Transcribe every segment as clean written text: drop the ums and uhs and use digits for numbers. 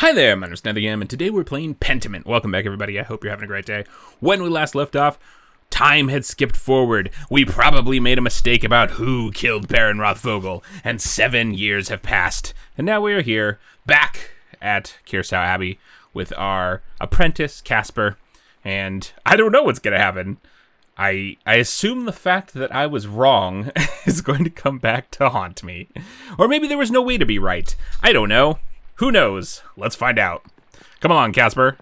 Hi there, my name is Nethergam, and today we're playing Pentiment. Welcome back, everybody. I hope you're having a great day. When we last left off, time had skipped forward. We probably made a mistake about who killed Baron Rothvogel, and 7 years have passed. And now we are here, back at Kiersau Abbey, with our apprentice, Casper, and I don't know what's going to happen. I assume the fact that I was wrong is going to come back to haunt me. Or maybe there was no way to be right. I don't know. Who knows? Let's find out. Come along, Casper.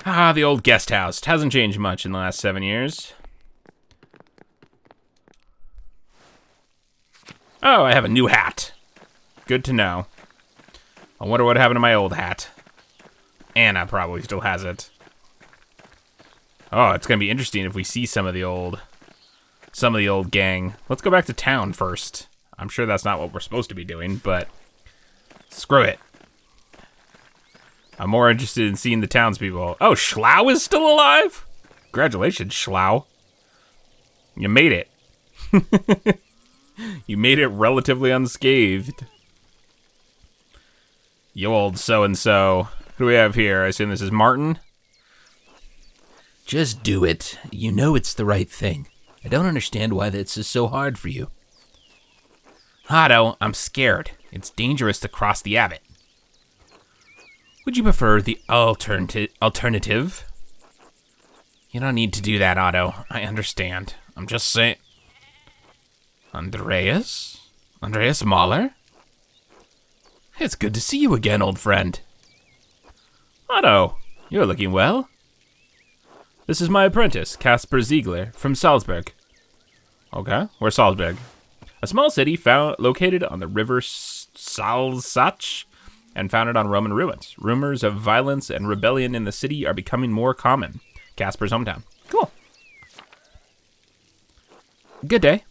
Ah, the old guest house. It hasn't changed much in the last 7 years. Oh, I have a new hat. Good to know. I wonder what happened to my old hat. Anna probably still has it. Oh, it's gonna be interesting if we see some of the old gang. Let's go back to town first. I'm sure that's not what we're supposed to be doing, but screw it. I'm more interested in seeing the townspeople. Oh, Schlau is still alive? Congratulations, Schlau. You made it. You made it relatively unscathed. You old so-and-so. Who do we have here? I assume this is Martin? Just do it. You know it's the right thing. I don't understand why this is so hard for you. Otto, I'm scared. It's dangerous to cross the abbot. Would you prefer the alternative? You don't need to do that, Otto. I understand. I'm just saying... Andreas? Andreas Mahler? It's good to see you again, old friend. Otto, you're looking well. This is my apprentice, Casper Ziegler, from Salzburg. Okay, where's Salzburg? A small city located on the river Salzach and founded on Roman ruins. Rumors of violence and rebellion in the city are becoming more common. Casper's hometown. Cool. Good day.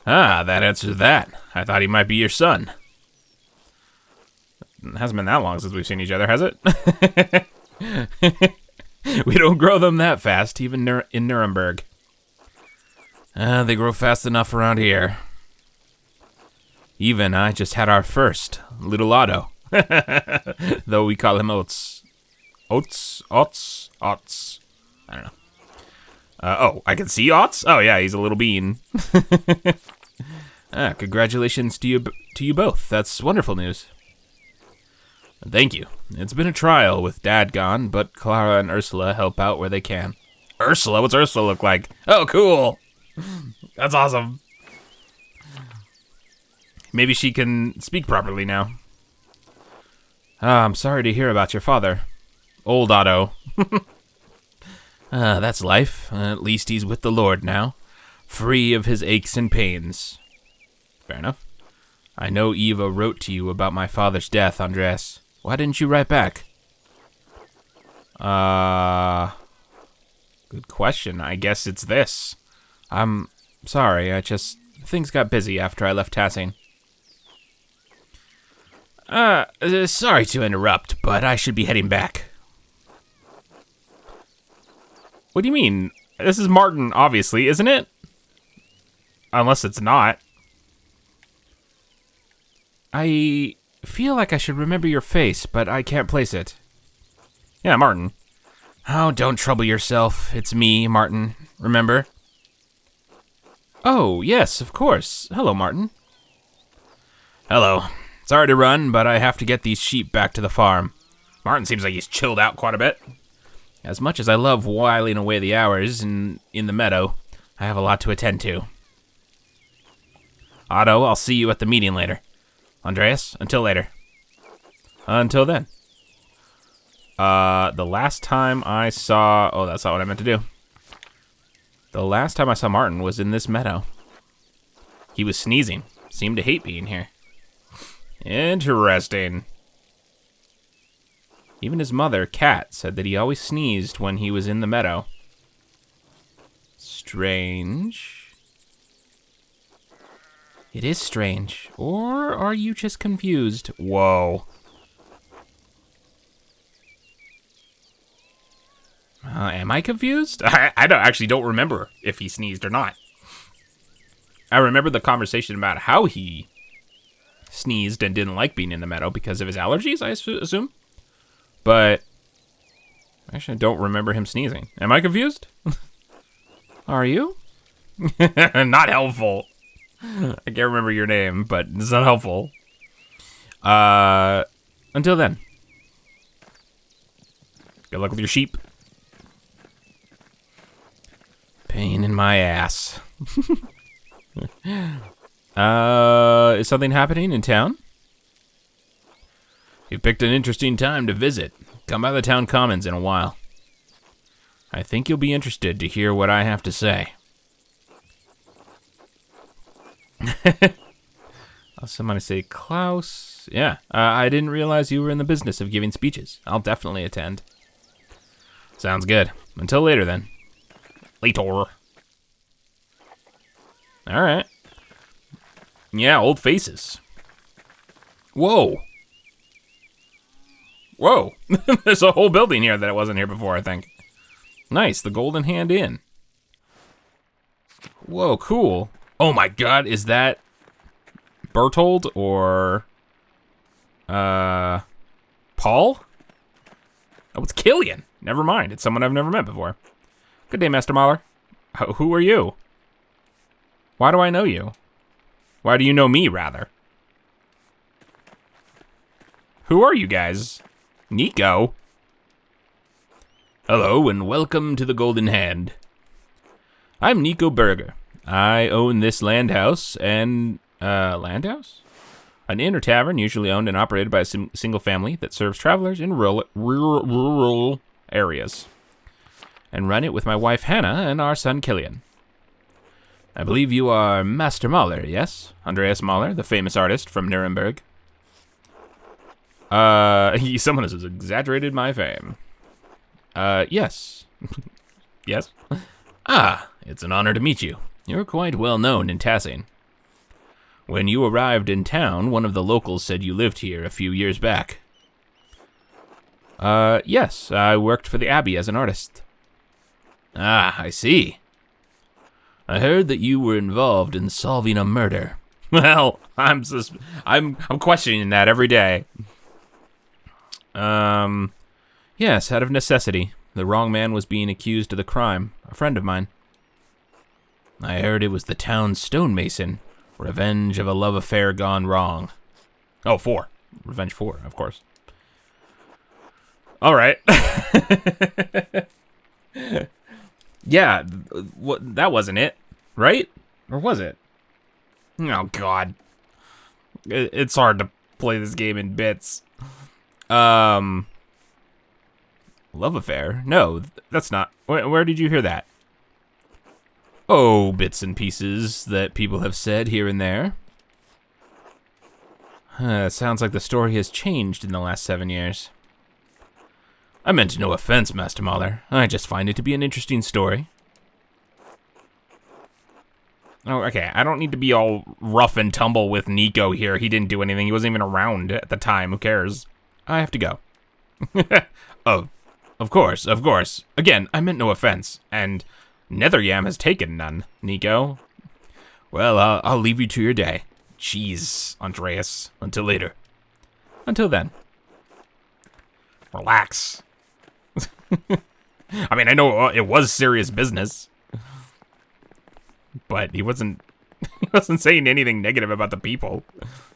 Ah, that answers that. I thought he might be your son. It hasn't been that long since we've seen each other, has it? We don't grow them that fast, even in Nuremberg. They grow fast enough around here. Even I just had our first, little Otto. Though we call him Oats. Oats. I don't know. Oh, I can see Oats? Oh yeah, he's a little bean. Congratulations to you both. That's wonderful news. Thank you. It's been a trial with Dad gone, but Clara and Ursula help out where they can. Ursula? What's Ursula look like? Oh, cool. That's awesome. Maybe she can speak properly now. I'm sorry to hear about your father. Old Otto. That's life. At least he's with the Lord now, free of his aches and pains. Fair enough. I know Eva wrote to you about my father's death, Andreas. Why didn't you write back? Good question. I guess it's this. I'm sorry, things got busy after I left Tassing. Sorry to interrupt, but I should be heading back. What do you mean? This is Martin, obviously, isn't it? Unless it's not. I feel like I should remember your face, but I can't place it. Yeah, Martin. Oh, don't trouble yourself. It's me, Martin. Remember? Oh, yes, of course. Hello, Martin. Hello. Sorry to run, but I have to get these sheep back to the farm. Martin seems like he's chilled out quite a bit. As much as I love whiling away the hours in the meadow, I have a lot to attend to. Otto, I'll see you at the meeting later. Andreas, until later. Until then. The last time I saw... Oh, that's not what I meant to do. The last time I saw Martin was in this meadow. He was sneezing. Seemed to hate being here. Interesting. Even his mother, Kat, said that he always sneezed when he was in the meadow. Strange. It is strange. Or are you just confused? Whoa. Am I confused? I actually don't remember if he sneezed or not. I remember the conversation about how he sneezed and didn't like being in the meadow because of his allergies, I assume. But actually, I don't remember him sneezing. Am I confused? Are you? Not helpful. I can't remember your name, but it's not helpful. Until then. Good luck with your sheep. Pain in my ass. Is something happening in town? You picked an interesting time to visit. Come by the town commons in a while. I think you'll be interested to hear what I have to say. Somebody say Klaus. Yeah, I didn't realize you were in the business of giving speeches. I'll definitely attend. Sounds good. Until later, then. Later. All right. Yeah, old faces. Whoa. Whoa. There's a whole building here that wasn't here before, I think. Nice, the Golden Hand Inn. Whoa, cool. Oh my god, is that Bertold or Paul? Oh, it's Killian. Never mind, it's someone I've never met before. Good day, Master Mahler. Who are you? Why do I know you? Why do you know me, rather? Who are you guys? Nico? Hello, and welcome to the Golden Hand. I'm Nico Berger. I own this landhouse and, landhouse? An inn or tavern usually owned and operated by a single family that serves travelers in rural areas. And run it with my wife Hannah and our son Killian. I believe you are Master Mahler, yes? Andreas Mahler, the famous artist from Nuremberg. Someone has exaggerated my fame. Yes. Yes? Ah, it's an honor to meet you. You're quite well known in Tassing. When you arrived in town, one of the locals said you lived here a few years back. Yes, I worked for the Abbey as an artist. Ah, I see. I heard that you were involved in solving a murder. Well, I'm questioning that every day. Yes, out of necessity. The wrong man was being accused of the crime, a friend of mine. I heard it was the town's stonemason. Revenge of a love affair gone wrong. Oh, 4. Revenge 4, of course. All right. Yeah, that wasn't it, right? Or was it? Oh, God. It's hard to play this game in bits. Love affair? No, that's not. Where did you hear that? Oh, bits and pieces that people have said here and there. Sounds like the story has changed in the last 7 years. I meant no offense, Master Mahler. I just find it to be an interesting story. Oh, okay. I don't need to be all rough and tumble with Nico here. He didn't do anything. He wasn't even around at the time. Who cares? I have to go. Oh, of course, of course. Again, I meant no offense. And Netheryam has taken none, Nico. Well, I'll leave you to your day. Jeez, Andreas. Until later. Until then. Relax. I mean, I know it was serious business, but he wasn't saying anything negative about the people.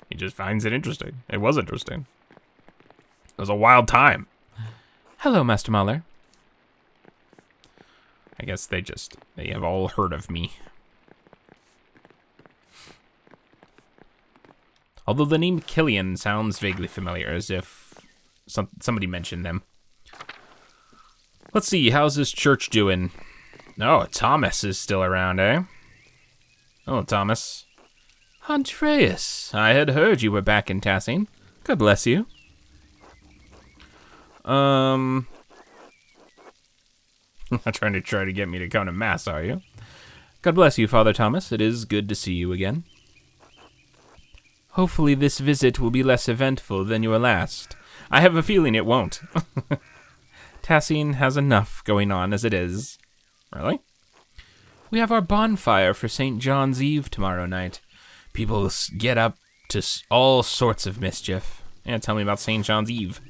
He just finds it interesting. It was interesting. It was a wild time. Hello, Master Mahler. I guess they have all heard of me. Although the name Killian sounds vaguely familiar, as if somebody mentioned them. Let's see, how's this church doing? Oh, Thomas is still around, eh? Oh, Thomas. Andreas, I had heard you were back in Tassing. God bless you. Not trying to get me to come to Mass, are you? God bless you, Father Thomas. It is good to see you again. Hopefully this visit will be less eventful than your last. I have a feeling it won't. Tassing has enough going on as it is. Really? We have our bonfire for St. John's Eve tomorrow night. People get up to all sorts of mischief. And tell me about St. John's Eve.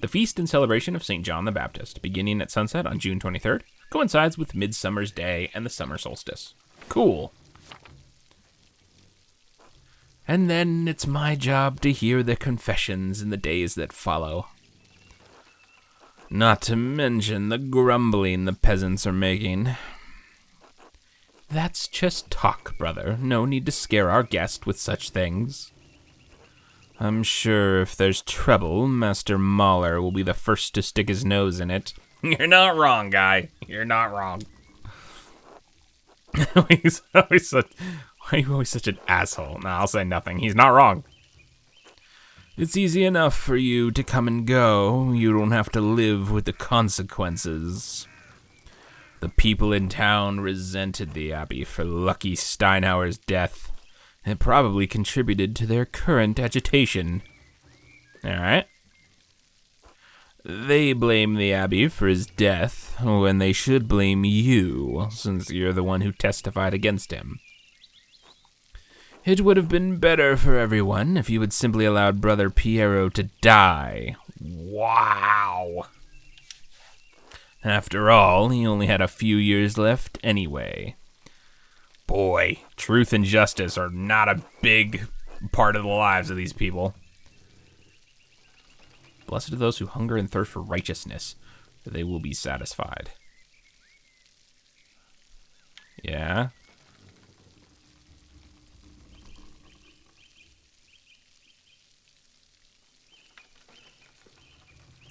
The feast and celebration of St. John the Baptist, beginning at sunset on June 23rd, coincides with Midsummer's Day and the summer solstice. Cool. And then it's my job to hear their confessions in the days that follow. Not to mention the grumbling the peasants are making. That's just talk, brother. No need to scare our guest with such things. I'm sure if there's trouble, Master Mahler will be the first to stick his nose in it. You're not wrong, guy. You're not wrong. He's always such... Why are you always such an asshole? Nah, I'll say nothing. He's not wrong. It's easy enough for you to come and go. You don't have to live with the consequences. The people in town resented the Abbey for Lucky Steinhauer's death. It probably contributed to their current agitation. Alright. They blame the Abbey for his death, when they should blame you, since you're the one who testified against him. It would have been better for everyone if you had simply allowed Brother Piero to die. Wow. After all, he only had a few years left anyway. Boy, truth and justice are not a big part of the lives of these people. Blessed are those who hunger and thirst for righteousness, for they will be satisfied. Yeah?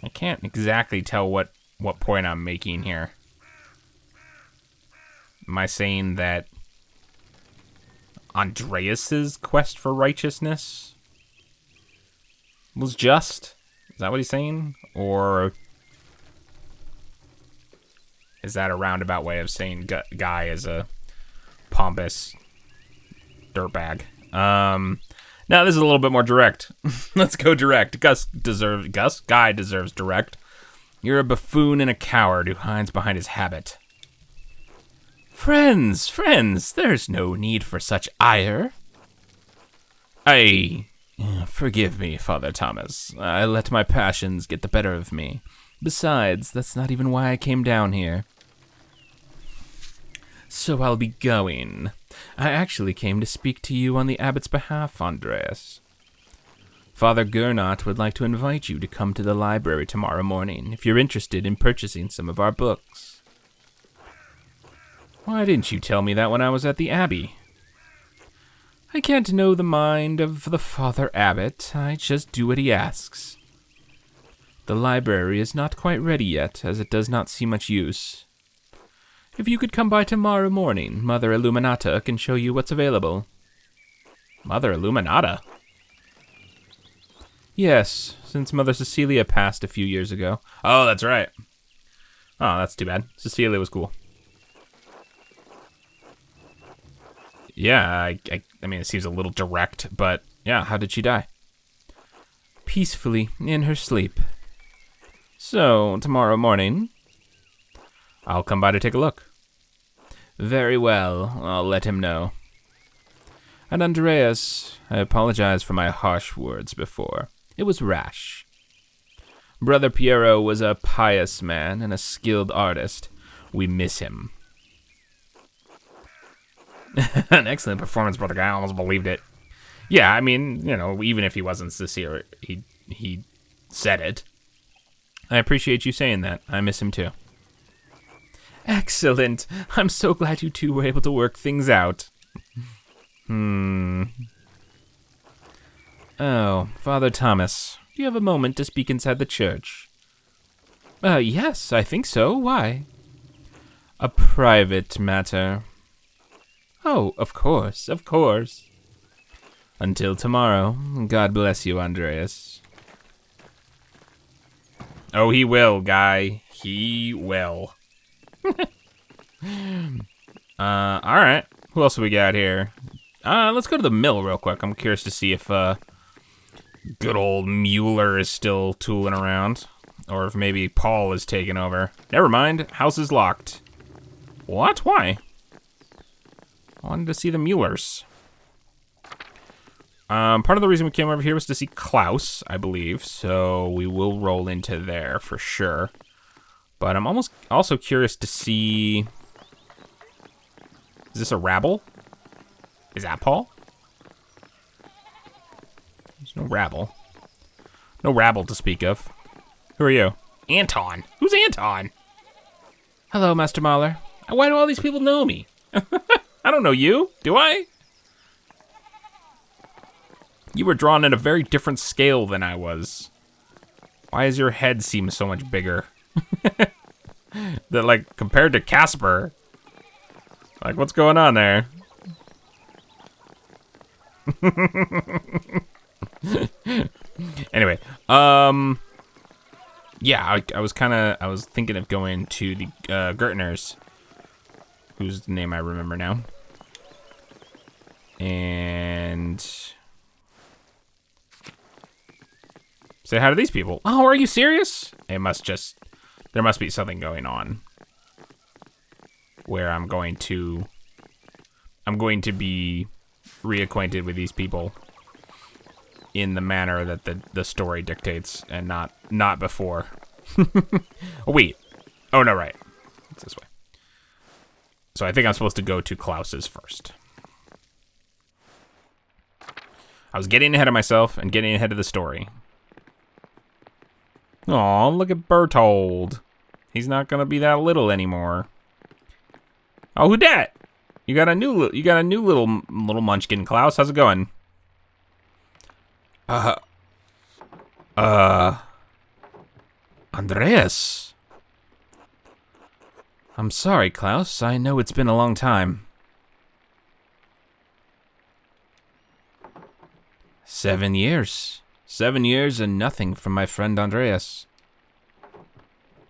I can't exactly tell what point I'm making here. Am I saying that Andreas's quest for righteousness was just? Is that what he's saying? Or is that a roundabout way of saying Guy is a pompous dirtbag? Now this is a little bit more direct. Let's go direct. Guy deserves direct. You're a buffoon and a coward who hides behind his habit. Friends, there's no need for such ire. Forgive me, Father Thomas. I let my passions get the better of me. Besides, that's not even why I came down here. So I'll be going. I actually came to speak to you on the abbot's behalf, Andreas. Father Gernot would like to invite you to come to the library tomorrow morning if you're interested in purchasing some of our books. Why didn't you tell me that when I was at the abbey? I can't know the mind of the Father Abbot. I just do what he asks. The library is not quite ready yet, as it does not see much use. If you could come by tomorrow morning, Mother Illuminata can show you what's available. Mother Illuminata? Yes, since Mother Cecilia passed a few years ago. Oh, that's right. Oh, that's too bad. Cecilia was cool. Yeah, I mean, it seems a little direct, but yeah, how did she die? Peacefully, in her sleep. So, tomorrow morning, I'll come by to take a look. Very well, I'll let him know. And Andreas, I apologize for my harsh words before. It was rash. Brother Piero was a pious man and a skilled artist. We miss him. An excellent performance, Brother Guy. I almost believed it. Yeah, I mean, you know, even if he wasn't sincere, he said it. I appreciate you saying that. I miss him too. Excellent. I'm so glad you two were able to work things out. Oh, Father Thomas, do you have a moment to speak inside the church? Yes, I think so. Why? A private matter. Oh, of course, of course. Until tomorrow, God bless you, Andreas. Oh, he will, Guy. He will. Alright. Who else do we got here? Let's go to the mill real quick. I'm curious to see if, good old Mueller is still tooling around. Or if maybe Paul is taking over. Never mind. House is locked. What? Why? I wanted to see the Muellers. Part of the reason we came over here was to see Klaus, I believe. So we will roll into there for sure. But I'm also curious to see... Is this a rabble? Is that Paul? There's no rabble. No rabble to speak of. Who are you? Anton. Who's Anton? Hello, Master Mahler. Why do all these people know me? I don't know you, do I? You were drawn at a very different scale than I was. Why does your head seem so much bigger? That, like, compared to Casper. Like, what's going on there? Anyway, yeah, I was thinking of going to the Gertners, whose name I remember now, and say hi to these people. Oh, are you serious? There must be something going on where I'm going to be reacquainted with these people in the manner that the story dictates, and not before. Oh, wait. Oh, no, right. It's this way. So I think I'm supposed to go to Klaus's first. I was getting ahead of myself and getting ahead of the story. Aw, look at Bertold. He's not gonna be that little anymore. Oh, who dat? You got a new little munchkin, Klaus. How's it going? Andreas. I'm sorry, Klaus. I know it's been a long time. 7 years. 7 years and nothing from my friend Andreas.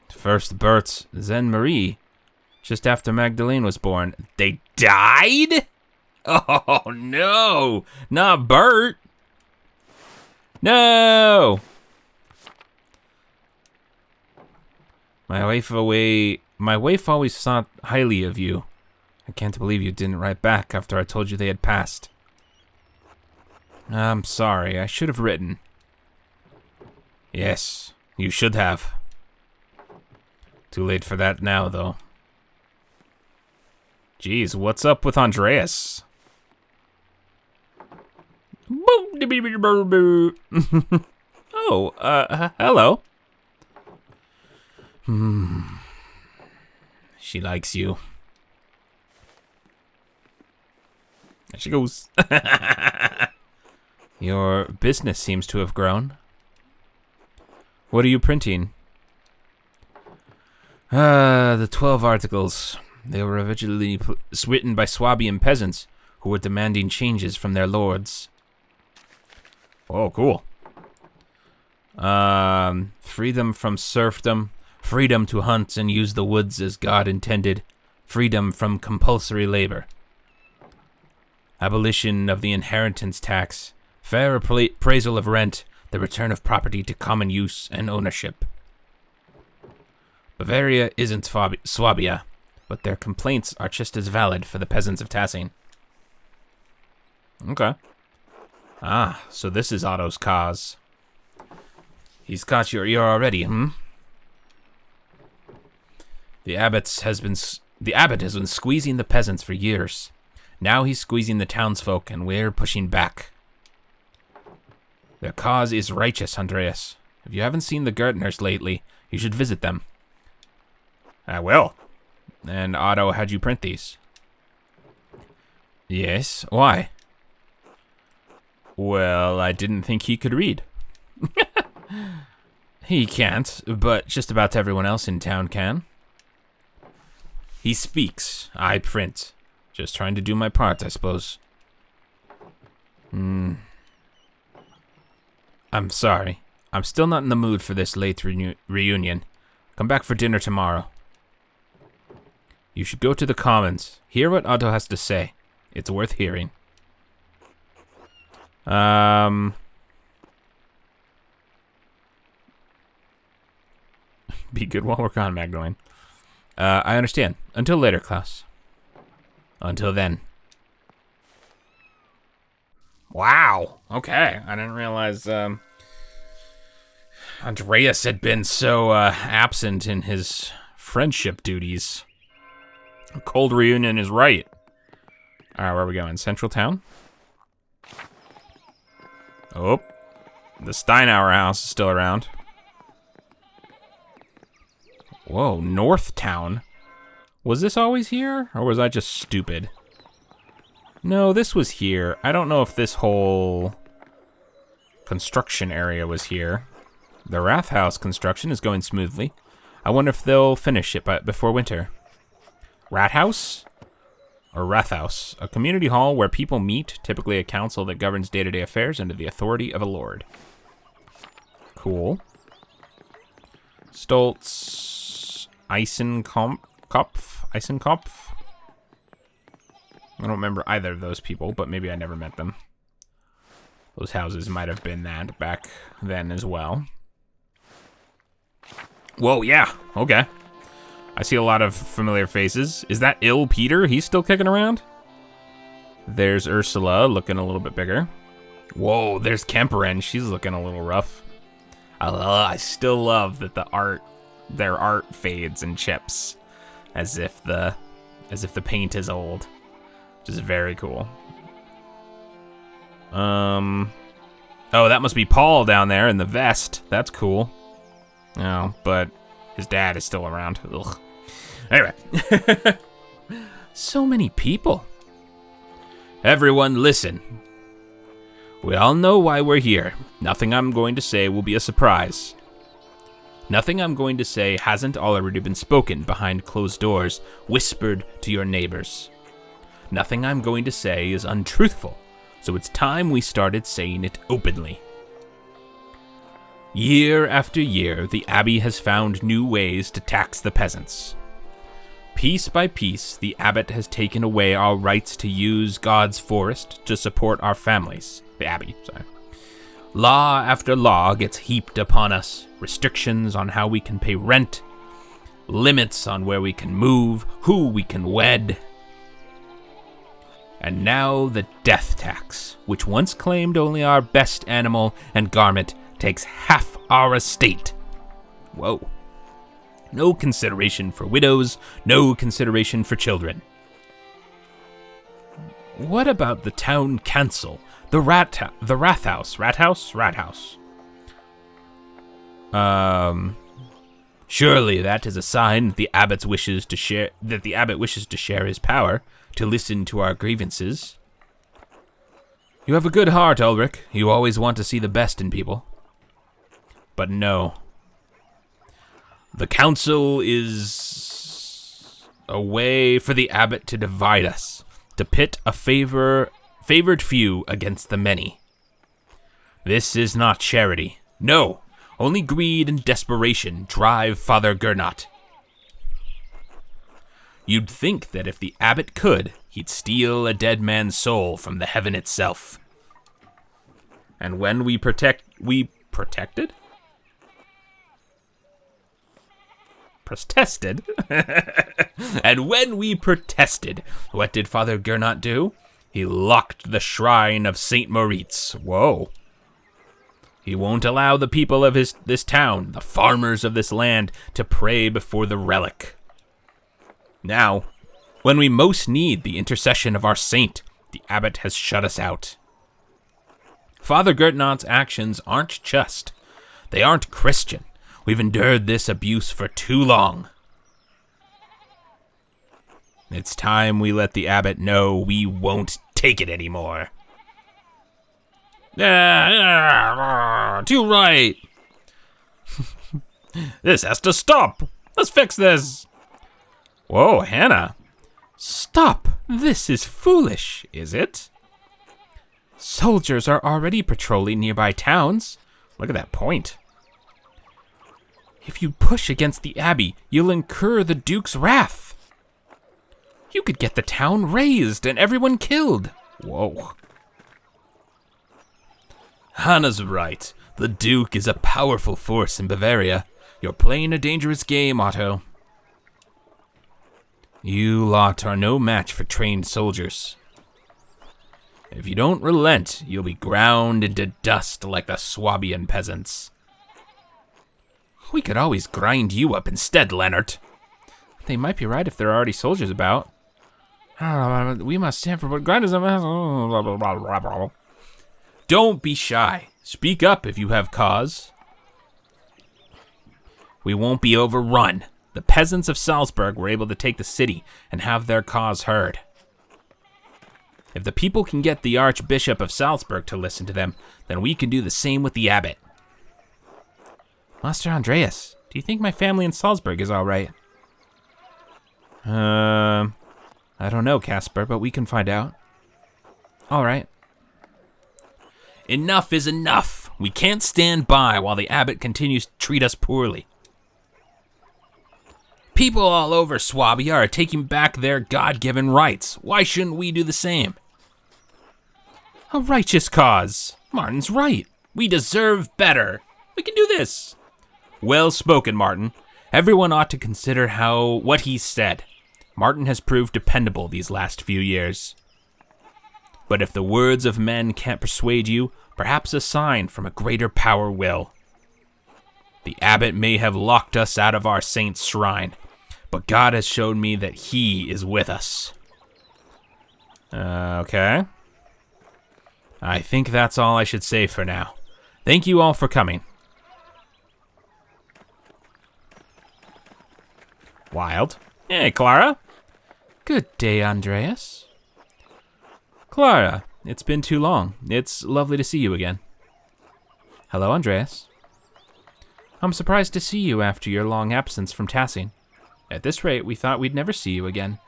First Bert, then Marie. Just after Magdalene was born. They died? Oh, no. Not Bert. No. My wife always thought highly of you. I can't believe you didn't write back after I told you they had passed. I'm sorry, I should have written. Yes, you should have. Too late for that now, though. Jeez, what's up with Andreas? Oh, hello. She likes you. There she goes. Your business seems to have grown. What are you printing? The 12 articles. They were originally written by Swabian peasants who were demanding changes from their lords. Oh, cool. Freedom from serfdom, freedom to hunt and use the woods as God intended, freedom from compulsory labor, abolition of the inheritance tax, fair appraisal of rent, the return of property to common use and ownership. Bavaria isn't Swabia, but their complaints are just as valid for the peasants of Tassing. Okay. Ah, so this is Otto's cause. He's got your ear already, The abbot has been squeezing the peasants for years. Now he's squeezing the townsfolk, and we're pushing back. Their cause is righteous, Andreas. If you haven't seen the Gertners lately, you should visit them. I will. And Otto had you print these? Yes, why? Well, I didn't think he could read. He can't, but just about everyone else in town can. He speaks, I print. Just trying to do my part, I suppose. I'm sorry. I'm still not in the mood for this late reunion. Come back for dinner tomorrow. You should go to the Commons. Hear what Otto has to say. It's worth hearing. Be good while we're gone, Magdalene. I understand. Until later, Klaus. Until then. Wow. Okay. I didn't realize Andreas had been so absent in his friendship duties. A cold reunion is right. All right, where are we going? Central Town? Oh, the Steinauer house is still around. Whoa, North Town. Was this always here, or was I just stupid? No, this was here. I don't know if this whole construction area was here. The Wrath House construction is going smoothly. I wonder if they'll finish it before winter. Rat House? Or Rathouse, a community hall where people meet, typically a council that governs day-to-day affairs under the authority of a lord. Cool. Stoltz, Eisenkopf? I don't remember either of those people, but maybe I never met them. Those houses might have been that back then as well. Whoa, yeah, okay. I see a lot of familiar faces. Is that Ill Peter? He's still kicking around? There's Ursula, looking a little bit bigger. Whoa, there's Kemperin. She's looking a little rough. I still love that their art fades and chips, as if the paint is old, which is very cool. Oh, that must be Paul down there in the vest. That's cool. Oh, but his dad is still around. Ugh. Anyway. So many people. Everyone listen. We all know why we're here. Nothing I'm going to say will be a surprise. Nothing I'm going to say hasn't already been spoken behind closed doors, whispered to your neighbors. Nothing I'm going to say is untruthful, so it's time we started saying it openly. Year after year, the Abbey has found new ways to tax the peasants. Piece by piece, the abbot has taken away our rights to use God's forest to support our families. The Abbey, sorry. Law after law gets heaped upon us. Restrictions on how we can pay rent. Limits on where we can move, who we can wed. And now the death tax, which once claimed only our best animal and garment, takes half our estate. Whoa. No consideration for widows, no consideration for children. What about the town council? The Rathouse. Surely that is a sign that the abbot wishes to share his power, to listen to our grievances. You have a good heart, Ulrich. You always want to see the best in people. But no. The council is a way for the abbot to divide us, to pit a favored few against the many. This is not charity. No, only greed and desperation drive Father Gernot. You'd think that if the abbot could, he'd steal a dead man's soul from the heaven itself. And when we protested? And when we protested, what did Father Gernot do? He locked the shrine of St. Moritz. Whoa. He won't allow the people of this town, the farmers of this land, to pray before the relic. Now, when we most need the intercession of our saint, the abbot has shut us out. Father Gernot's actions aren't just. They aren't Christian. We've endured this abuse for too long. It's time we let the abbot know we won't take it anymore. Too right. This has to stop. Let's fix this. Whoa, Hannah. Stop. This is foolish, is it? Soldiers are already patrolling nearby towns. Look at that point. If you push against the Abbey, you'll incur the Duke's wrath. You could get the town razed and everyone killed. Whoa. Hannah's right. The Duke is a powerful force in Bavaria. You're playing a dangerous game, Otto. You lot are no match for trained soldiers. If you don't relent, you'll be ground into dust like the Swabian peasants. We could always grind you up instead, Leonard. They might be right if there are already soldiers about. We must stand for what grind us up. Don't be shy. Speak up if you have cause. We won't be overrun. The peasants of Salzburg were able to take the city and have their cause heard. If the people can get the Archbishop of Salzburg to listen to them, then we can do the same with the abbot. Master Andreas, do you think my family in Salzburg is all right? I don't know, Casper, but we can find out. All right. Enough is enough. We can't stand by while the abbot continues to treat us poorly. People all over Swabia are taking back their God-given rights. Why shouldn't we do the same? A righteous cause. Martin's right. We deserve better. We can do this. Well spoken, Martin. Everyone ought to consider what he said. Martin has proved dependable these last few years. But if the words of men can't persuade you, perhaps a sign from a greater power will. The abbot may have locked us out of our saint's shrine, but God has shown me that he is with us. Okay. I think that's all I should say for now. Thank you all for coming. Wild. Hey, Clara. Good day, Andreas. Clara, it's been too long. It's lovely to see you again. Hello, Andreas. I'm surprised to see you after your long absence from Tassing. At this rate, we thought we'd never see you again.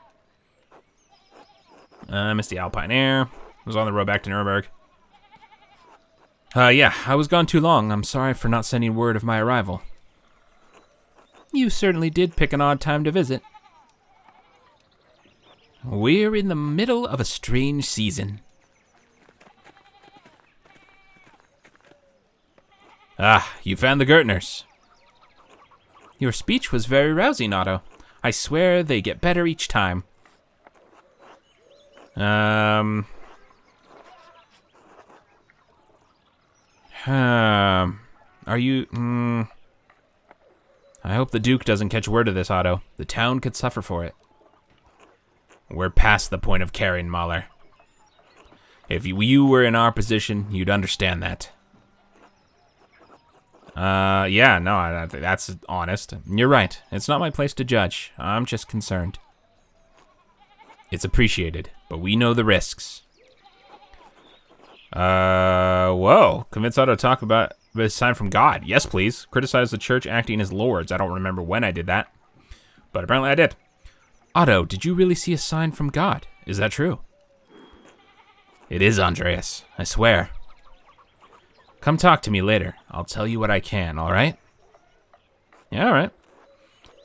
I missed the Alpine Air. I was on the road back to Nuremberg. Yeah, I was gone too long. I'm sorry for not sending word of my arrival. You certainly did pick an odd time to visit. We're in the middle of a strange season. Ah, you found the Gertners. Your speech was very rousing, Otto. I swear they get better each time. Are you, I hope the Duke doesn't catch word of this, Otto. The town could suffer for it. We're past the point of caring, Mahler. If you were in our position, you'd understand that. Yeah, no, that's honest. You're right. It's not my place to judge. I'm just concerned. It's appreciated, but we know the risks. Whoa. Convince Otto to talk about a sign from God. Yes, please. Criticize the church acting as lords. I don't remember when I did that, but apparently I did. Otto, did you really see a sign from God? Is that true? It is, Andreas. I swear. Come talk to me later. I'll tell you what I can, all right? Yeah, all right.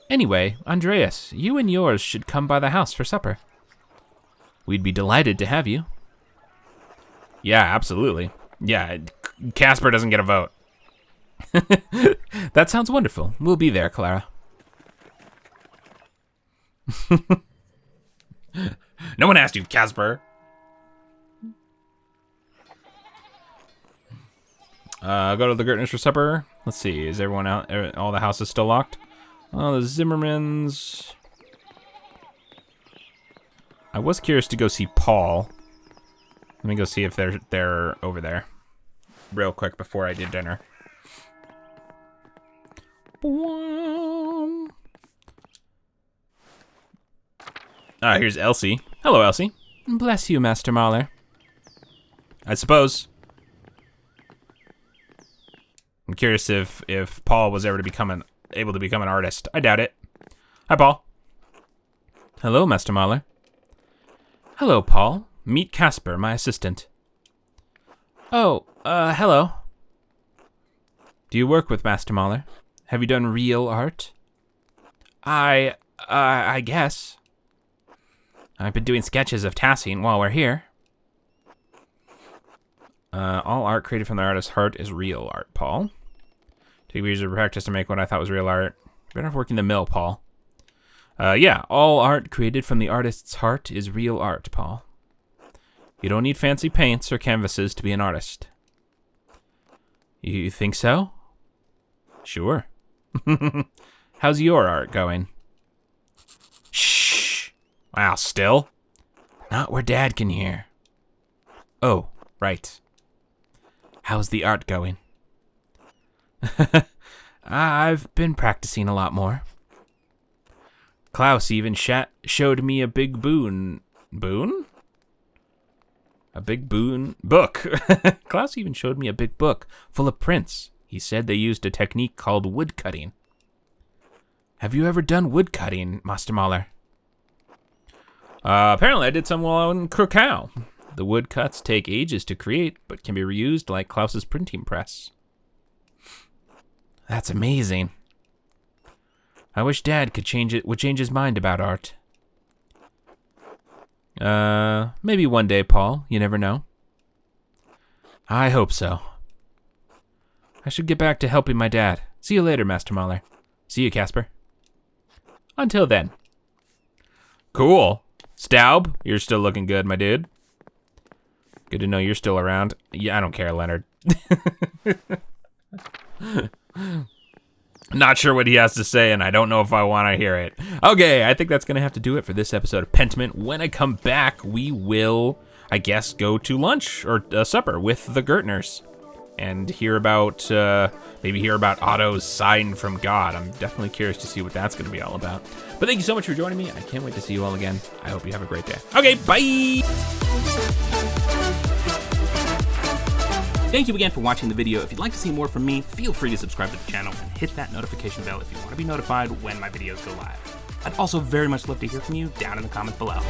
Anyway, Andreas, you and yours should come by the house for supper. We'd be delighted to have you. Yeah, absolutely. Yeah, Casper doesn't get a vote. That sounds wonderful. We'll be there, Clara. No one asked you, Casper. Go to the Gertners for supper. Let's see, is everyone out? All the houses still locked? Oh, the Zimmermans. I was curious to go see Paul. Let me go see if they're over there real quick before I did dinner. Here's Elsie. Hello, Elsie. Bless you, Master Mahler. I suppose. I'm curious if Paul was ever able to become an artist. I doubt it. Hi, Paul. Hello, Master Mahler. Hello, Paul. Meet Casper, my assistant. Oh, hello. Do you work with Master Mahler? Have you done real art? I guess. I've been doing sketches of Tassing while we're here. All art created from the artist's heart is real art, Paul. Take years of practice to make what I thought was real art. Better off working the mill, Paul. Yeah, all art created from the artist's heart is real art, Paul. You don't need fancy paints or canvases to be an artist. You think so? Sure. How's your art going? Shh. Wow, still? Not where Dad can hear. Oh, right. How's the art going? I've been practicing a lot more. Klaus even showed me a big boon. Boon? A big boon book. Klaus even showed me a big book full of prints. He said they used a technique called woodcutting. Have you ever done woodcutting, Master Mahler? Apparently I did some while in Krakow. The woodcuts take ages to create, but can be reused like Klaus's printing press. That's amazing. I wish Dad would change his mind about art. Maybe one day, Paul. You never know. I hope so. I should get back to helping my dad. See you later, Master Mahler. See you, Casper. Until then. Cool. Staub, you're still looking good, my dude. Good to know you're still around. Yeah, I don't care, Leonard. Not sure what he has to say, and I don't know if I want to hear it. Okay, I think that's going to have to do it for this episode of Pentiment. When I come back, we will, I guess, go to lunch or supper with the Gertners and hear about, maybe hear about Otto's sign from God. I'm definitely curious to see what that's going to be all about. But thank you so much for joining me. I can't wait to see you all again. I hope you have a great day. Okay, bye! Thank you again for watching the video. If you'd like to see more from me, feel free to subscribe to the channel and hit that notification bell if you want to be notified when my videos go live. I'd also very much love to hear from you down in the comments below.